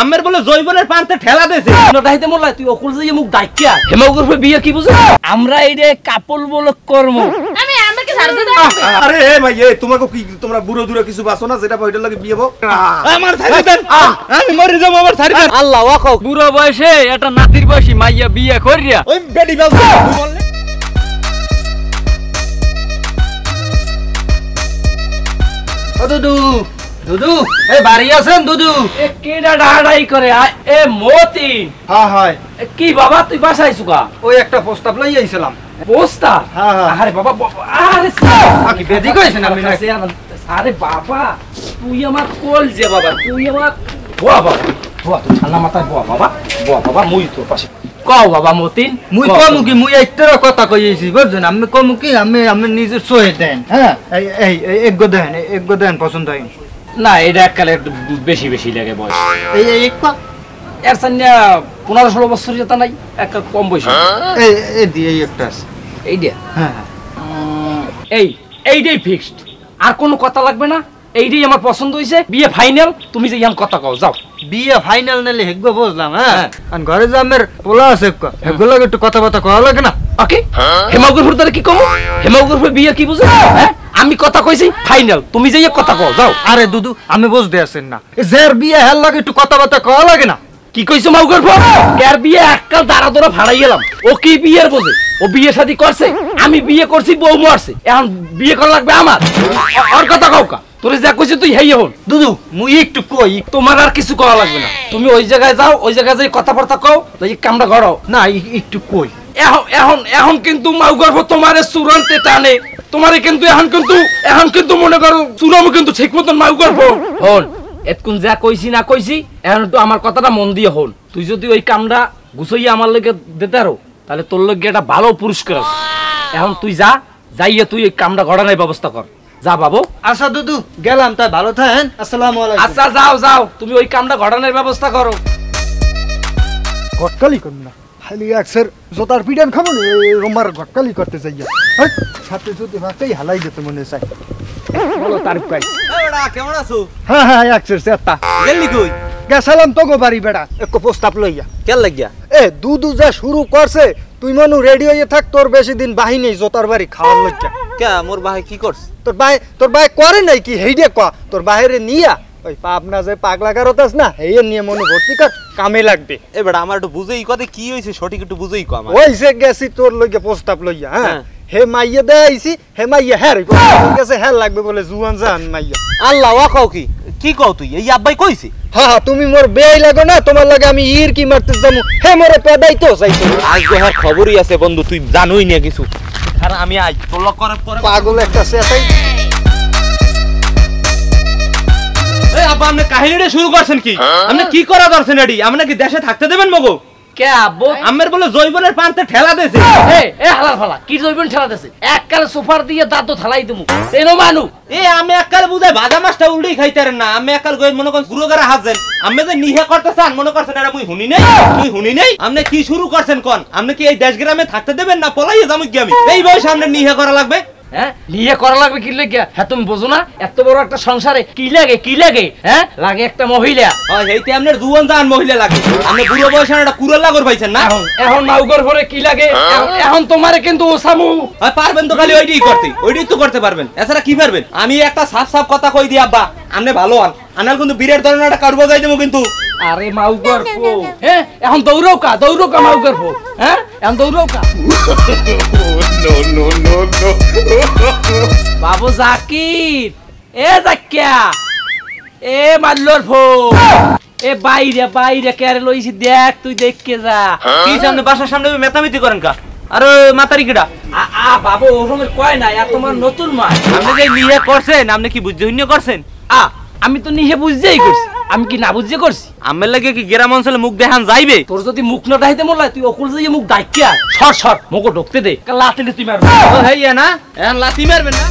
আমের বলে জৈবনের পান্তে ঠেলা দেছে নটাইতে মোল্লা তুই অকুল যে মুখ ডাইকিয়া হেমাগুরফে বিয়ে কি বুঝছ আমরা এইরে কাপল বলে কর্ম আমি আমাকে ছাড় দে দাও আরে এ ভাই এ তোমাকে কি তোমরা বুড়ো দুরা কিছু বাসো না যেটা ওইটার লাগে বিয়ে হবো আমার ছাড়ি দেন আমি মরে যাব আমার ছাড়ি দেন আল্লাহ ওয়াকো বুড়ো বয়সে একটা নাতির বয়সী মাইয়া বিয়ে করিয়া ওই বেডি বাস বললে ও দুদু দুদু এই বাড়ি আছেন দুদু এ কেডা ডাড়াই করে এ মতিন হ্যাঁ হ্যাঁ কি বাবা তুই বাসায় সুকা ওই একটা প্রস্তাব লই আইছিলাম পোস্তা হ্যাঁ হ্যাঁ আরে বাবা আরে কি বেদি কইছেন আপনি না আরে বাবা তুই আমার কোল যে বাবা তুই আমার বাবা বাবা তুই ঠান্ডা মাথায় বাবা মুই তোর পাশে কও বাবা মতিন মুই কমু কি মুই একটার কথা কইছি বুঝছেন আমি কমু কি আমি নিজের সহে দেন হ্যাঁ এই এক গো দেন পছন্দ হয় না এটা এককালে একটু বেশি বেশি লাগে বয়স এই এক পা এর সান্যা 15-16 বছর যেটা নাই এক কম বয়স এই দি এই একটা আছে এইটা হ্যাঁ এইটাই ফিক্সড আর কোনো কথা লাগবে না এইটাই আমার পছন্দ হইছে বিয়ে ফাইনাল তুমি যে ইয়াম কথা কও যাও বিয়ে ফাইনাল নালে হেগবো বুঝলাম হ্যাঁ আর ঘরে যে আমার পোলা আছে হেগবো লাগে একটু কথাবার্তা কওয়া লাগে না ওকে হেমাগুরফুর তারে কি কমু হেমাগুরফুর বিয়ে কি বুঝো হ্যাঁ আমি কথা কইছি ফাইনাল তুমি যে কথা কও যাও আরে দুদু আমি বুঝতে আছেন না জের বিয়ে হেল লাগে একটু কথাবার্তা কওয়া লাগে না কি কইছো মাউগরফ কার বিয়ে এককাল দাঁড়া দরা ভাড়াই গেলাম ও কি বিয়ের বোঝে ও বিয়ে শাদী করছে আমি বিয়ে করছি বউ মরছে এখন বিয়ে করা লাগবে আমার আর কথা কও কা তোরে যা কইছিস তুই হেই হন দুদু মুই একটু কই তোমার আর কিছু করা লাগবে না তুমি ওই জায়গায় যাও ওই জায়গায় যাই কথাবার্তা কও এই কামটা করো না একটু কই এখন কিন্তু মাউগরফ তোমারে চূড়ান্তে টানে তোমারে কিন্তু এখন কিন্তু মনে করো চূড়ামু কিন্তু ঠিক মতন মাউগরফ হন এতক্ষণ যা কইছি না কইছি এখন একটু আমার কথাটা মন দিয়ে হন তুই যদি ওই কামটা গুছাইয়া আমার লগে দিতে আরো তাহলে তোর লগে একটা ভালো পুরস্কার আছে এখন তুই যাইয়া তুই এই কামটা ঘটানোর ব্যবস্থা কর যা বাবু আচ্ছা দুদু গেলাম তাই ভালো থাকেন আসসালামু আলাইকুম আচ্ছা যাও তুমি ওই কামটা ঘটানোর ব্যবস্থা করো ঘটকালি করুন না খালি একসের জোতার পিটান খাবো না রোমার ঘটকালি করতে যাইয়া সাথে যদি ভাতেই হালাই যেতে মনে চাই বলো তারিফ পাই কেমন আছো হ্যাঁ একসের চেতা গেলি কই গেছিলাম তো গো বাড়ি বেড়া এক প্রস্তাব লইয়া কেন লাগিয়া দুদু যা শুরু করছে তুই মানু রেডি হয়ে থাক তোর বেশি দিন বাহিনী জোতার বাড়ি খাওয়ার লইয়া কে মোর ভাই কি করছ তোর ভাই করে নাই কি হেইডে ক তোর বাইরে নিয়া ওই পাবনা যে পাগলা কারতাস না এই নিয়ে মনে ভর্তি কর কামে লাগবে এবার আমার একটু বুঝেই কথা কি হইছে সঠিক একটু বুঝেই কো আমার ওই যে গেছি তোর লইয়া প্রস্তাব লইয়া হ্যাঁ হে মাইয়া দে আইছি হে মাইয়া হ্যাঁ গেছে হ্যাঁ লাগবে বলে জুয়ান জান মাইয়া আল্লাহ ওয়া কও কি কও তুই এই আব্বাই কইছে হ্যাঁ তুমি মোর বেই লাগো না তোমার লাগে আমি ইর কি মারতে যামু হে মোরে পেদাই তো চাইছো আজ গোহার খবরই আছে বন্ধু তুই জানোই না কিছু আর আমি আজ তোর লগ করার পরে পাগল একটা সেটাই এই আব্বা আপনি কাহিনীটা শুরু করছেন কি আপনি কি করা দরছেন এডি আপনি কি দেশে থাকতে দেবেন মগো কে আব্বু আমের বলে জৈবনের পান্তে ঠেলা দেছে এ হালার ফালা কি জৈবন ঠেলা দেছে এককালে সোফার দিয়ে দাঁত থালাই দিমু এনো মানু আমি এককাল বুঝাই ভাজা মাছটা উল্টেই খাইতারেন না আমি এককাল গই মনে করেন গুরু গারা হাজেন আমি যে নিহা করতেছেন মনে করছেন এটা মুই হুনি নাই আপনি কি শুরু করছেন কোন আপনি কি এই দেশ গ্রামে থাকতে দেবেন না পলাইয়ে যামু কি আমি এই বয়সে সামনে নিহা করা লাগবে হ্যাঁ নিয়ে করা লাগবে কি লাগে হ্যাঁ তুমি বোঝো না এত বড় একটা সংসারে কি লাগে হ্যাঁ লাগে একটা মহিলা এইতে আপনার জুয়ান জান মহিলা লাগে আপনি বুড়ো বয়সে একটা কুড়াল লাগর পাইছেন না এখন মাউগর ভরে কি লাগে এখন তোমারে কিন্তু ওসামু পারবেন তো খালি ওইটাই তো করতে পারবেন এছাড়া কি পারবেন আমি একটা সাফ কথা কই দিই আব্বা আপনি ভালো হন আনাল কিন্তু বিরাট ধরনের একটা কারবা যাই দেবো কিন্তু আরে মাউগর ফো হ্যাঁ এখন দৌড়াও কা মাউগর ফো হ্যাঁ এখন দৌড়াও কা নো বাবু জাকির জাকিয়া মাল্লর ফো বাইরে কেরে লইছি দেখ তুই দেখকে যা কি সামনে বাসার সামনে মেতামিতি করেন কা আর মাতারি কিডা বাবু ও সময় কয় না আর তোমার নতুন মা আপনি যে নিয়ে করছেন আপনি কি বুঝজন্য করছেন আমি তো নিহে বুঝতেই করছি আমি কি না বুঝতে করছি আমের লাগে কি গ্রাম অঞ্চলে মুখ দেখান যাইবে তোর যদি মুখ না ডাইতে মোল্লা তুই অকুল যে মুখ ডাইকিয়া সর মুখো ঢুকতে দে লাতিলে তুই মারবি হইয়া না এখন লাতি মারবেন না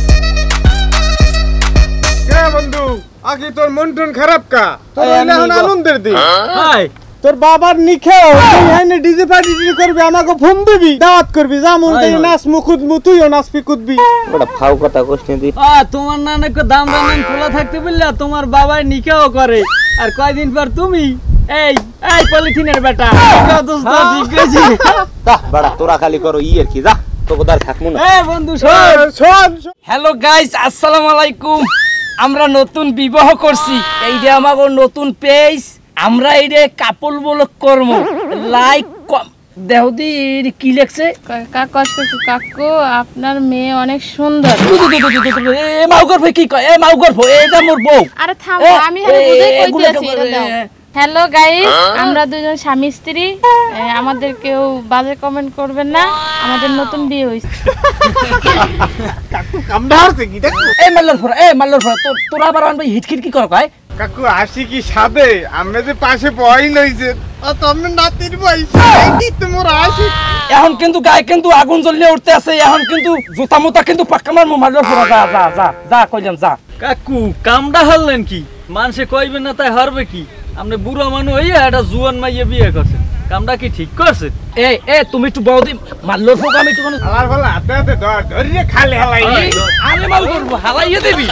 কে বন্ধু আগে তোর মন টন খারাপ কা তোর এখন আনন্দের দিন হাই তোর বাবার নিখেও তুই এনে ডিজে পার্টি করবি আমাকে ফোন দিবি দাওয়াত করবি যা মন চাই নাচ মুখুদ তুইও নাচবি কুদবি ওটা ফাউ কথা কইছ নি তোমার নানা কো দাম খোলা থাকতে বললা তোমার বাবা নিকাও করে আর কয়দিন পর তুমি এই এই পলিথিনের বেটা দোস্ত ঠিক কইছি যা বড়া তোরা খালি করো ই আর কি যা তো গোদার থাকমু না এই বন্ধু শোন হ্যালো গাইস আসসালামু আলাইকুম আমরা নতুন বিবাহ করছি এইটা আমাগো নতুন পেজ আমরা এইটা কাপল ব্লগ করব লাইক দেহদি কি লেখছে কাকু আপনার মেয়ে অনেক সুন্দর। এ মাউগর ভাই কি কয় এ মাউগর ভাই এটা মোর বউ আরে থামো আমি বুঝাই কইতেছি এটা দাও। হ্যালো গাইস আমরা দুজন স্বামী স্ত্রী আমাদের কেউ বাজে কমেন্ট করবেন না আমাদের নতুন বিয়ে হইছে। কাকু কামড়া হচ্ছে কি দেখো এ মাল্লর ফরা তোরা আবার আনবে হিটকিট কি কর কয় কাকু হাসি কি সাদে আমরা যে পাশে বই লইছে ও তুমি নাতির বয়স এই তোমার হাসি এখন কিন্তু গায়ে কিন্তু আগুন জ্বলে উঠতে আছে এখন কিন্তু জুতা মুতা কিন্তু পাক্কা মারমু মাল্লর ফরা যা যা যা যা কইলাম যা কাকু কামডা হলেন কি মানুষে কইবে না তাই হারবে কি আপনি বুড়ো মানুষ হইয়া একটা জুয়ান মাইয়া বিয়ে করছেন কামডা কি ঠিক করছেন এ তুমি একটু বউদি মাল্লর ফোক আমি একটু আলার বলা হাতে হাতে ধরিয়ে খালে হালাই আরে মাল করব হালাইয়ে দিবি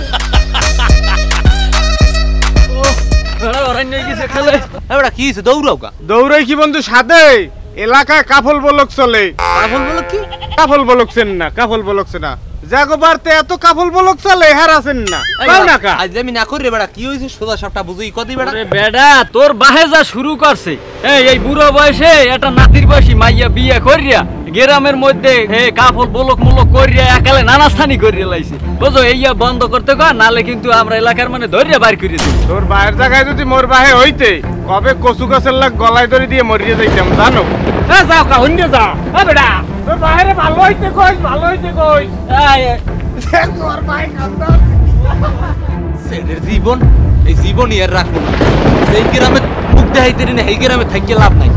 এবড়া কি হইছে দৌড়াও কা দৌড়াই কি বন্ধু সাদে এলাকায় কাফল বলক চলে কাফল বলো কি কাফল বলকছেন না কাফল বলকছে না জাগো বারতে এত কাফল বলক চলে হারাছেন না কাও না কা আজ আমি না করি বেড়া কি হইছে সোজা সবটা বুঝুই কদি বেড়া আরে বেডা তোর বাহে যা শুরু করছে এই বুড়ো বয়সে একটা নাতির বয়সী মাইয়া বিয়ে করিয়া গ্রামের মধ্যে কাফল বলক মুলক করিয়া একালে নানাস্থানি করিয়া লাইছে বুঝো এইয়া বন্ধ করতে কয় নালে কিন্তু আমরা এলাকার মানে ধরিয়া বাইর করে দিই তোর বাহের জায়গায় যদি মোর বাহে হইতে কবে কচু গাছের লাগ গলায় ধরে দিয়ে মরিয়ে যাইতাম জানো যাও কা হইনে যা এ বেটা তোর বাহেরে ভালো হইতে কইস ভালো হইতে কইস তোর বাহে কান্দা সেদের জীবন এই জীবনই আর রাখবো না সেই গ্রামে মুখ দেখাইতে না এই গ্রামে থাকি লাভ নাই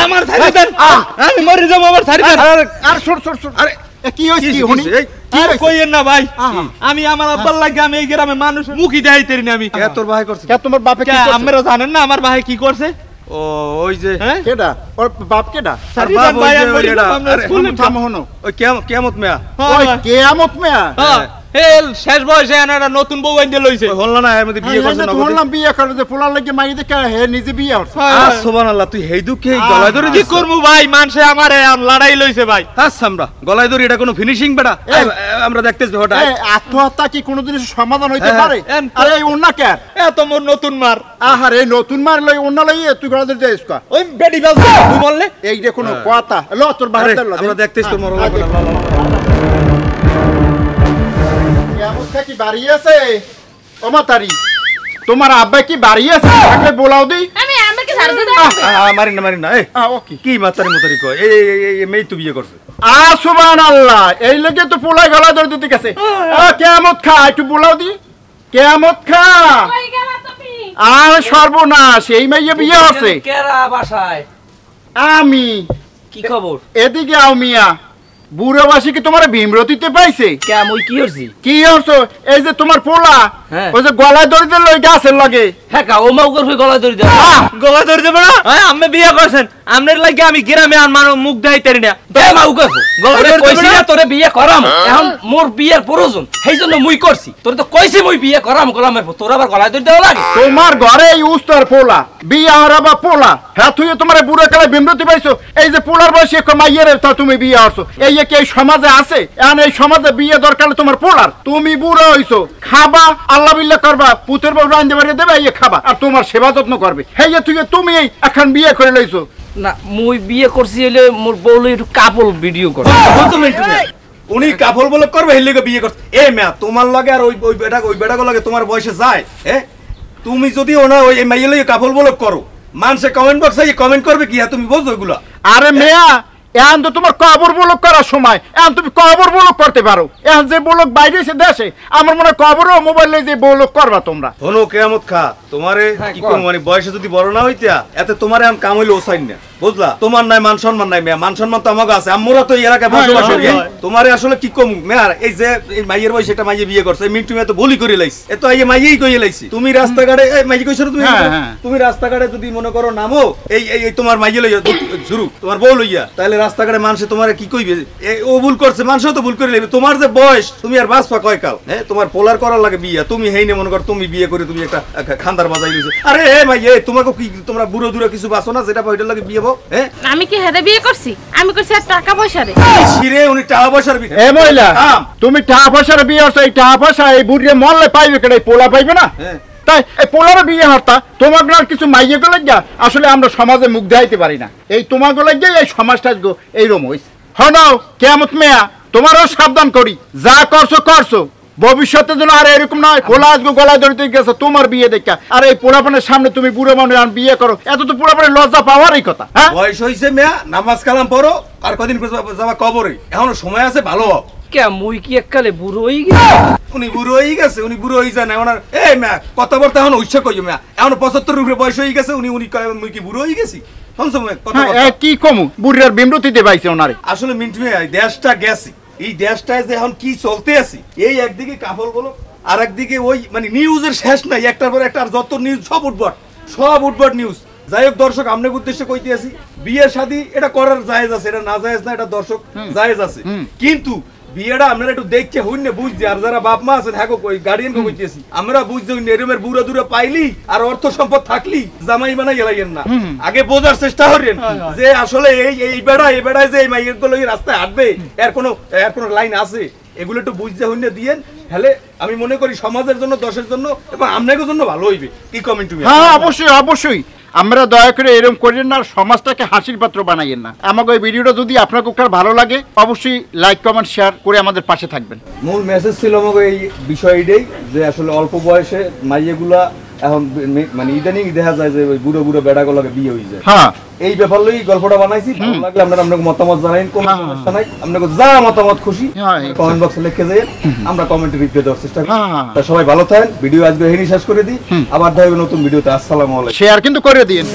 আমার ছাড়ি দেন আমি মরে যাবো আমার ছাড়ি দেন আর ছোট ছোট ছোট আরে কি হইছে কি হনি কি কইেন না ভাই আমি আমার আব্বার লাগি আমি এই গ্রামে মানুষ মুখই দেখাইতে না আমি কে তোর ভাই করছে কে তোমার বাপে কি করছে আপনারা জানেন না আমার ভাই কি করছে ও ওই যে হ্যাঁ কেডা ওর বাপ কেডা আর বাপ ভাই আমি থামো হনো ওই কিয়ামত মিয়া ওই কিয়ামত মিয়া হেল শেষ বয়সে আনারা নতুন বউ আইতে লইছে হল না এর মধ্যে বিয়ে করছে না বললাম বিয়ে করে যে পোলার লাগি মাই দেখে হে নিজে বিয়ে করছে সুবহানাল্লাহ তুই হেই দুঃখে গলায় ধরে কি করমু ভাই মানুষে আমারে লড়াই লইছে ভাই আমরা গলায় ধরে এটা কোনো ফিনিশিং বেটা আমরা দেখতেছি হঠাৎ আত্মহত্যা কি কোনো জিনিস সমাধান হইতে পারে আরে এই ওন্না কে এত মোর নতুন মার আহারে নতুন মার লই ওন্না লই তুই গলা ধরে যাইস কা ওই বেডি বাল তুই বললে এই যে কোনো কথা ল তোর বাহির দল আমরা দেখতেছি তোর মরলা কেমন কি বাড়ি আছে ও মাতারি তোমার আব্বা কি বাড়ি আছে তাকে বলাও দি আমি আমাকে ছাড় দে দাও। মারি না এই ওকে কি মাতারি মতারি কয় এই মেয়ে তো বিয়ে করছে সুবহানাল্লাহ এই লাগি তো পোলাই গলা ধরে দিতে গেছে কিয়ামত খা একটু বলাও দি কিয়ামত খা কই গেলা তুমি আর সর্বনাশ এই মেয়ে বিয়ে আছে কেরা বাসায় আমি কি খবর এদিকে আও মিয়া বুড়োবাসী কি তোমার ভীমরতিতে পাইছে কেম ওই কি হইছি কি হচ্ছে এই যে তোমার পোলা হ্যাঁ। ওই যে গলায় ধরে দিল ওই গাছের লাগে হ্যাঁ কা ও মাউগর ভাই গলায় ধরে দাও গলা ধরে দেব না আমি বিয়ে করছেন আমনের লাগি আমি গ্রামে আর মানুষ মুখ দেখাইতে না দে মাউগর গলায় ধরে কইছি না তোরে বিয়ে করাম এখন মোর বিয়ের প্রয়োজন সেইজন্য মুই করছি তোরে তো কইছি মুই বিয়ে করাম গোলামের তোর আবার গলায় ধরে দেওয়া লাগে তোমার ঘরে এই উস্তর পোলা বিয়ে হারাবা পোলা হ্যাঁ তুই তোমার বুড়ো কালে ভীমরতি পাইছো এই যে পোলার বয়সী এক মাইয়ের তা তুমি বিয়ে হচ্ছো এই কি এই সমাজে আছে এখন এই সমাজে বিয়ে দরকার তোমার পোলার তুমি বুড়ো হইছো খাবা আল্লাহ বিল্লাহ করবা পুতের বউ রান্ধে বাড়িয়ে দেবে এই খাবা আর তোমার সেবা যত্ন করবে হেই তুই তুমি এখন বিয়ে করে লইছো না মুই বিয়ে করছি হইলে মোর বউলে একটু কাপল ভিডিও করে উনি কাফল বলে করবে হেই লাগে বিয়ে করছে এ মেয়া তোমার লাগে আর ওই বেটাকে লাগে তোমার বয়সে যায় তুমি যদি ওনা ওই মাইয়ে লাগে কাফল বলে করো মানুষে কমেন্ট বক্সে কমেন্ট করবে কি তুমি বুঝছো এগুলা আরে মেয়া এখন তো তোমার কবর বলক করার সময় এখন তুমি কবর বলক করতে পারো এখন যে বলক বাইরে এসে দেশে আমার মনে কবরও মোবাইলে যে বলক করবা তোমরা হনো কেয়ামত খা তোমারে কি কোন মানে বয়সে যদি বড় না হইতা এতে তোমারে এখন কাম হইলে ওসাইন না বুঝলা তোমার নাই মান সম্মান নাই মেয়া মান সম্মান তো আমাকে আছে আমরা তো এই এলাকায় বসবাস করি তোমারে আসলে কি কম মেয়া এই যে এই মাইয়ের বয়সে একটা মাইয়ে বিয়ে করছে মিন্টু মেয়ে তো বলি করে লাইছে এত এই মাইয়েই কইয়ে লাইছি তুমি রাস্তাঘাটে এই মাইয়ে কইছো তুমি রাস্তাঘাটে যদি মনে করো নামো এই তোমার মাইয়ে লইয়া শুরু তোমার বউ লইয়া তাহলে রাস্তাঘাটে মানুষে তোমার কি কইবে ও ভুল করছে, মানুষও তো ভুল করে নেবে। তোমার যে বয়স, তুমি আর বাঁচবা কয় কাল? হ্যাঁ, তোমার পোলার করার লাগে বিয়ে, তুমি হেইনে মনে কর তুমি বিয়ে করে তুমি একটা খান্দার বাজাই লইছো। আরে ভাই তোমাকে কি তোমরা বুড়ো দূরে কিছু বাঁচো না যেটা ওইটার লাগে বিয়ে বউ? হ্যাঁ, আমি কি হেদে বিয়ে করছি? আমি করছি আর টাকা পয়সা রে। ছিরে উনি টাকা পয়সার বিয়ে। এ মহিলা, তুমি টাকা পয়সার বিয়ে হচ্ছে, এই টাকা পয়সা এই বুড়িয়ে মরলে পাইবে কেন? এই পোলা পাইবে না? হ্যাঁ, তাই এই পোলার বিয়ে হরতা তোমার কিছু মাইয়ে গুলো গিয়া আসলে আমরা সমাজে মুখ দেখাইতে পারি না। এই তোমার গুলো গিয়ে এই সমাজটা এইরকম হয়েছে। হনাও কেমত মেয়া, তোমারও সাবধান করি, যা করছো করছো, ভবিষ্যতে যেন আর এরকম না হয়। খোলা আজকে গলায় ধরতে গেছে তোমার বিয়ে দেখা, আর এই পোলাপানের সামনে তুমি বুড়ো মানুষ বিয়ে করো, এত তো পোলাপানের লজ্জা পাওয়ারই কথা। হ্যাঁ, বয়স হয়েছে মেয়া, নামাজ কালাম পড়ো, আর কদিন যাবা কবরে, এখনো সময় আছে, ভালো হও। কে মুই কি এককালে বুড়ো হয়ে গেছি? উনি বুড়ো হয়ে গেছে, উনি বুড়ো হয়ে যায় না ওনার। এই মেয়া কত বলতে এখন উচ্চ কই মেয়া, এখন 75 উপরে বয়স হয়ে গেছে, উনি মুই কি বুড়ো হয়ে গেছি? কি কমু বুড়িয়ার বিমরতিতে পাইছে ওনারে। আসলে মিন্টু মেয়া, দেশটা গেছি, এই দেশটায় যে এখন কি চলতে আছে, এই একদিকে কাফল বলো, আর একদিকে ওই মানে নিউজের শেষ নাই, একটার পর একটা, যত নিউজ সব উঠবট নিউজ। যাই হোক দর্শক, আপনাকে উদ্দেশ্যে কইতে আছি, বিয়ে শাদী এটা করার জায়েজ আছে, এটা না জায়েজ না, এটা দর্শক জায়েজ আছে। কিন্তু বিয়েটা আপনারা একটু দেখছে হইন না বুঝছি, আর যারা বাপ মা আছেন হ্যাঁ ওই গার্ডিয়ান কে কইতেছি, আমরা বুঝতে হইন এরমের বুড়া দূরে পাইলি আর অর্থ সম্পদ থাকলি জামাই বানাই গেলাইয়েন না। আগে বোঝার চেষ্টা করেন যে আসলে এই বেড়ায় যে এই মাইয়ের গুলো রাস্তায় হাঁটবে, এর কোনো লাইন আছে, এগুলো একটু বুঝতে হইন দিয়েন, তাহলে আমি মনে করি সমাজের জন্য, দেশের জন্য এবং আপনাদের জন্য ভালো হইবে। কি কমেন্ট তুমি? হ্যাঁ, অবশ্যই অবশ্যই, আমরা দয়া করে এরকম করেন না, সমাজটাকে হাসির পাত্র বানাইয়েন না। আমাকে ওই ভিডিওটা যদি আপনার খুব ভালো লাগে অবশ্যই লাইক কমেন্ট শেয়ার করে আমাদের পাশে থাকবেন। মূল মেসেজ ছিল আমাকে এই বিষয়টাই, যে আসলে অল্প বয়সে মাইয়েগুলা এখন মানে ইদানিং দেখা যায় যে ওই বুড়ো বেড়াগুলোকে বিয়ে হয়ে যায়। হ্যাঁ, এই ব্যাপার লই গল্পটা বানাইছি। ভালো লাগলে আপনারা আপনাকে মতামত জানাইন, কোনো সমস্যা নাই, আপনাকে যা মতামত খুশি কমেন্ট বক্সে লিখে দেন, আমরা কমেন্টে রিপ্লাই দেওয়ার চেষ্টা করি। তা সবাই ভালো থাকেন, ভিডিও আজকে এখানেই শেষ করে দিই, আবার দেখা হবে নতুন ভিডিওতে। আসসালামু আলাইকুম। শেয়ার কিন্তু করে দিন।